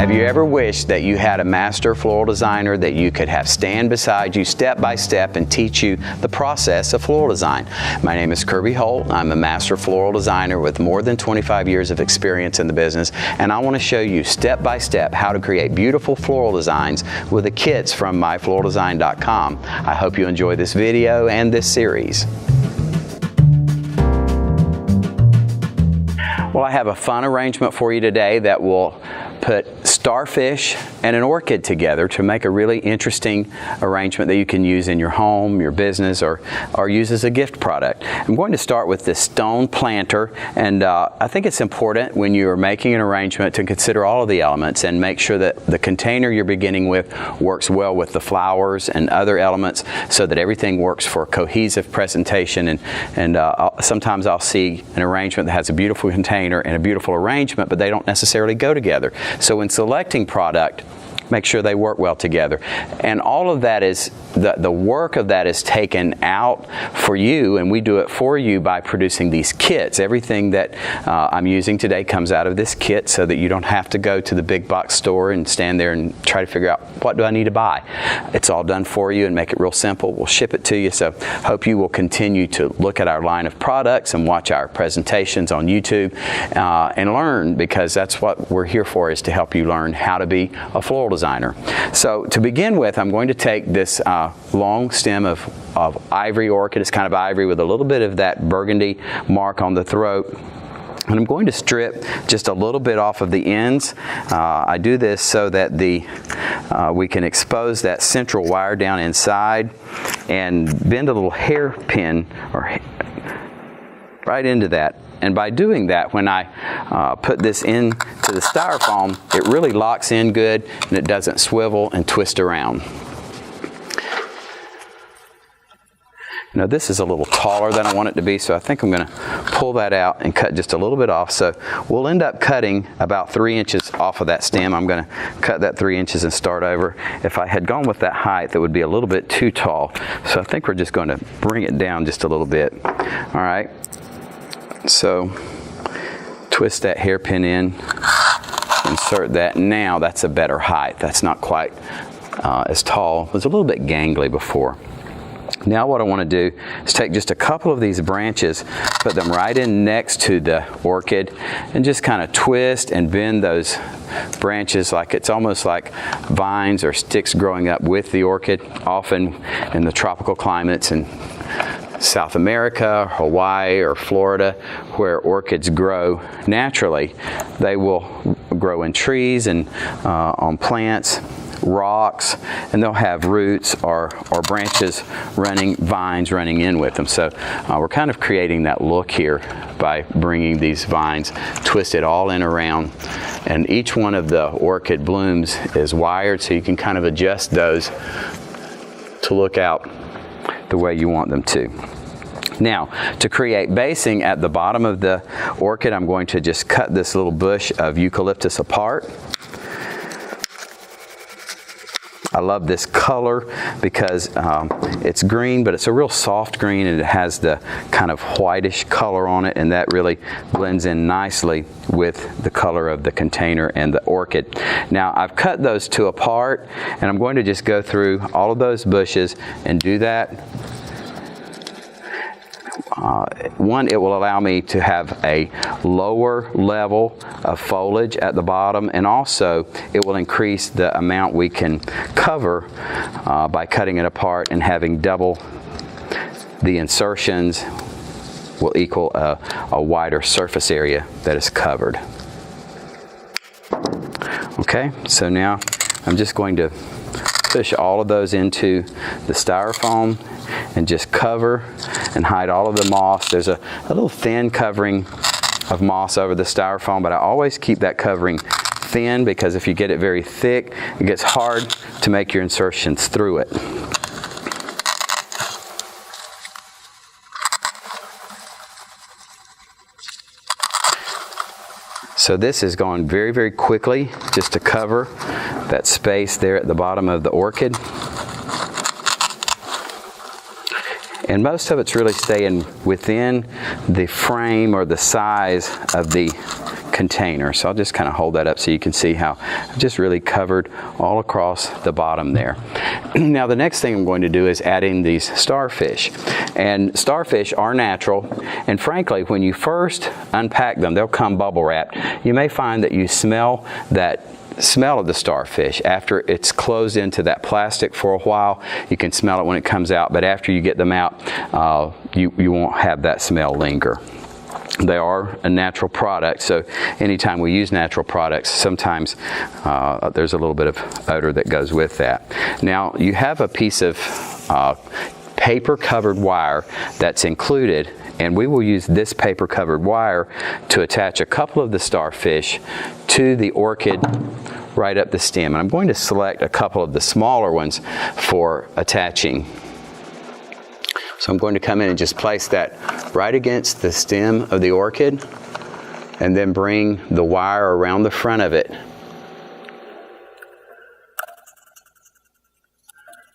Have you ever wished that you had a master floral designer that you could have stand beside you step by step and teach you the process of floral design? My name is Kirby Holt. I'm a master floral designer with more than 25 years of experience in the business, and I want to show you step by step how to create beautiful floral designs with the kits from myfloraldesign.com. I hope you enjoy this video and this series. Well, I have a fun arrangement for you today that will put starfish and an orchid together to make a really interesting arrangement that you can use in your home, your business, or use as a gift product. I'm going to start with this stone planter, and I think it's important when you're making an arrangement to consider all of the elements and make sure that the container you're beginning with works well with the flowers and other elements so that everything works for cohesive presentation. And sometimes I'll see an arrangement that has a beautiful container and a beautiful arrangement, but they don't necessarily go together. So when selecting product, make sure they work well together. And all of that is, the work of that is taken out for you, and we do it for you by producing these kits. Everything that I'm using today comes out of this kit so that you don't have to go to the big box store and stand there and try to figure out what do I need to buy. It's all done for you and make it real simple. We'll ship it to you, so hope you will continue to look at our line of products and watch our presentations on YouTube and learn, because that's what we're here for, is to help you learn how to be a floral designer. So to begin with, I'm going to take this long stem of ivory orchid. It's kind of ivory with a little bit of that burgundy mark on the throat. And I'm going to strip just a little bit off of the ends. I do this so that we can expose that central wire down inside and bend a little hairpin right into that. And by doing that, when I put this into the styrofoam, it really locks in good and it doesn't swivel and twist around. Now this is a little taller than I want it to be, so I think I'm going to pull that out and cut just a little bit off. So we'll end up cutting about 3 inches off of that stem. I'm going to cut that 3 inches and start over. If I had gone with that height, that would be a little bit too tall. So I think we're just going to bring it down just a little bit. All right. So twist that hairpin in, insert that. Now that's a better height. That's not quite as tall. It was a little bit gangly before. Now what I want to do is take just a couple of these branches, put them right in next to the orchid, and just kind of twist and bend those branches like it's almost like vines or sticks growing up with the orchid. Often in the tropical climates in South America, Hawaii, or Florida, where orchids grow naturally, they will grow in trees and on plants, rocks, and they'll have roots or branches vines running in with them. So we're kind of creating that look here by bringing these vines twisted all in around, and each one of the orchid blooms is wired, so you can kind of adjust those to look out the way you want them to. Now, to create basing at the bottom of the orchid, I'm going to just cut this little bush of eucalyptus apart. I love this color because it's green, but it's a real soft green, and it has the kind of whitish color on it, and that really blends in nicely with the color of the container and the orchid. Now I've cut those two apart, and I'm going to just go through all of those bushes and do that. One, it will allow me to have a lower level of foliage at the bottom, and also it will increase the amount we can cover by cutting it apart, and having double the insertions will equal a wider surface area that is covered. Okay, so now I'm just going to push all of those into the styrofoam and just cover and hide all of the moss. There's a little thin covering of moss over the styrofoam, but I always keep that covering thin, because if you get it very thick, it gets hard to make your insertions through it. So this is going very, very quickly just to cover that space there at the bottom of the orchid. And most of it's really staying within the frame or the size of the container. So I'll just kind of hold that up so you can see how I've just really covered all across the bottom there. Now the next thing I'm going to do is add in these starfish. And starfish are natural, and frankly when you first unpack them, they'll come bubble wrapped. You may find that you smell that smell of the starfish after it's closed into that plastic for a while. You can smell it when it comes out, but after you get them out, you won't have that smell linger. They are a natural product, so anytime we use natural products, sometimes there's a little bit of odor that goes with that. Now you have a piece of paper covered wire that's included, and we will use this paper covered wire to attach a couple of the starfish to the orchid right up the stem. And I'm going to select a couple of the smaller ones for attaching. So I'm going to come in and just place that right against the stem of the orchid, and then bring the wire around the front of it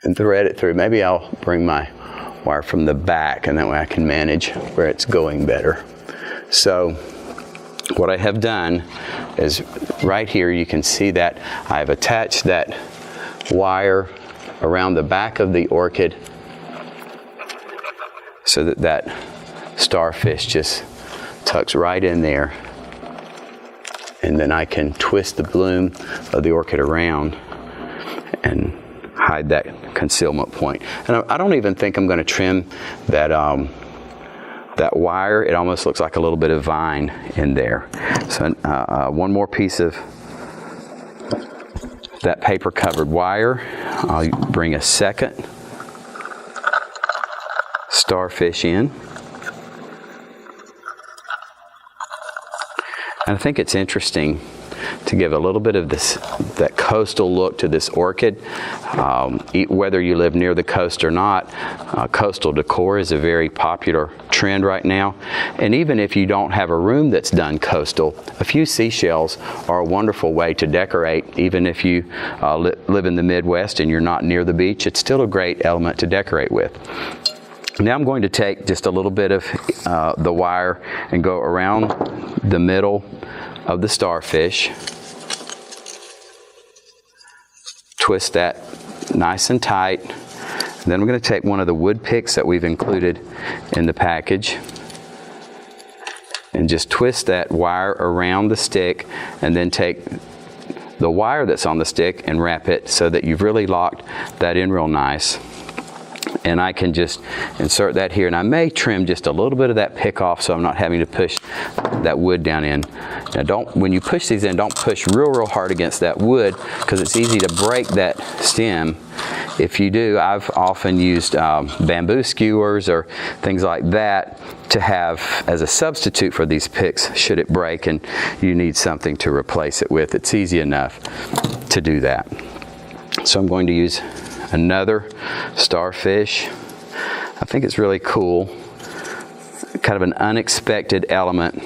and thread it through. Maybe I'll bring my wire from the back, and that way I can manage where it's going better. So what I have done is right here you can see that I've attached that wire around the back of the orchid so that that starfish just tucks right in there, and then I can twist the bloom of the orchid around and hide that concealment point. And I don't even think I'm going to trim that that wire. It almost looks like a little bit of vine in there. So one more piece of that paper covered wire. I'll bring a second starfish in. And I think it's interesting to give a little bit of that coastal look to this orchid. Whether you live near the coast or not, coastal decor is a very popular trend right now. And even if you don't have a room that's done coastal, a few seashells are a wonderful way to decorate. Even if you live in the Midwest and you're not near the beach, it's still a great element to decorate with. Now I'm going to take just a little bit of the wire and go around the middle of the starfish. Twist that nice and tight. And then I'm going to take one of the wood picks that we've included in the package and just twist that wire around the stick, and then take the wire that's on the stick and wrap it so that you've really locked that in real nice. And I can just insert that here, and I may trim just a little bit of that pick off so I'm not having to push that wood down in. Now when you push these in, don't push real hard against that wood, because it's easy to break that stem. If you do, I've often used bamboo skewers or things like that to have as a substitute for these picks should it break and you need something to replace it with. It's easy enough to do that. So I'm going to use another starfish. I think it's really cool, kind of an unexpected element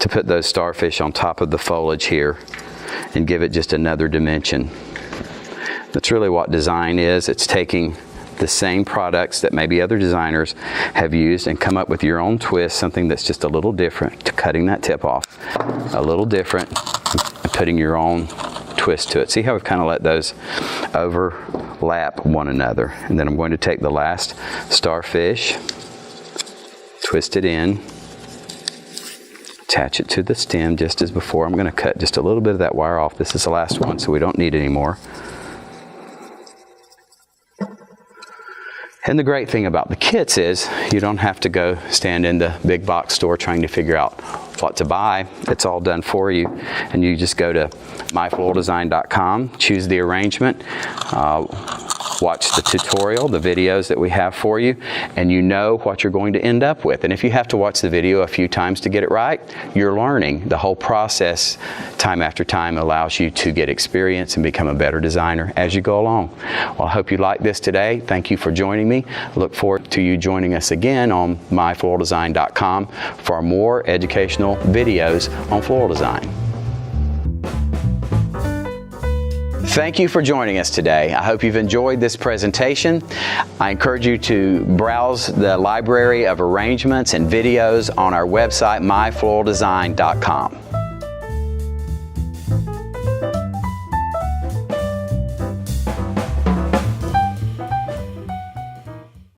to put those starfish on top of the foliage here and give it just another dimension. That's really what design is. It's taking the same products that maybe other designers have used and come up with your own twist, something that's just a little different, to cutting that tip off a little different and putting your own twist to it. See how we've kind of let those overlap one another. And then I'm going to take the last starfish, twist it in, attach it to the stem just as before. I'm going to cut just a little bit of that wire off. This is the last one, so we don't need any more. And the great thing about the kits is you don't have to go stand in the big box store trying to figure out what to buy. It's all done for you, and you just go to myfloraldesign.com, choose the arrangement, watch the tutorial, the videos that we have for you, and you know what you're going to end up with. And if you have to watch the video a few times to get it right, you're learning. The whole process, time after time, allows you to get experience and become a better designer as you go along. Well, I hope you liked this today. Thank you for joining me. I look forward to you joining us again on myfloraldesign.com for more educational videos on floral design. Thank you for joining us today. I hope you've enjoyed this presentation. I encourage you to browse the library of arrangements and videos on our website, myfloraldesign.com.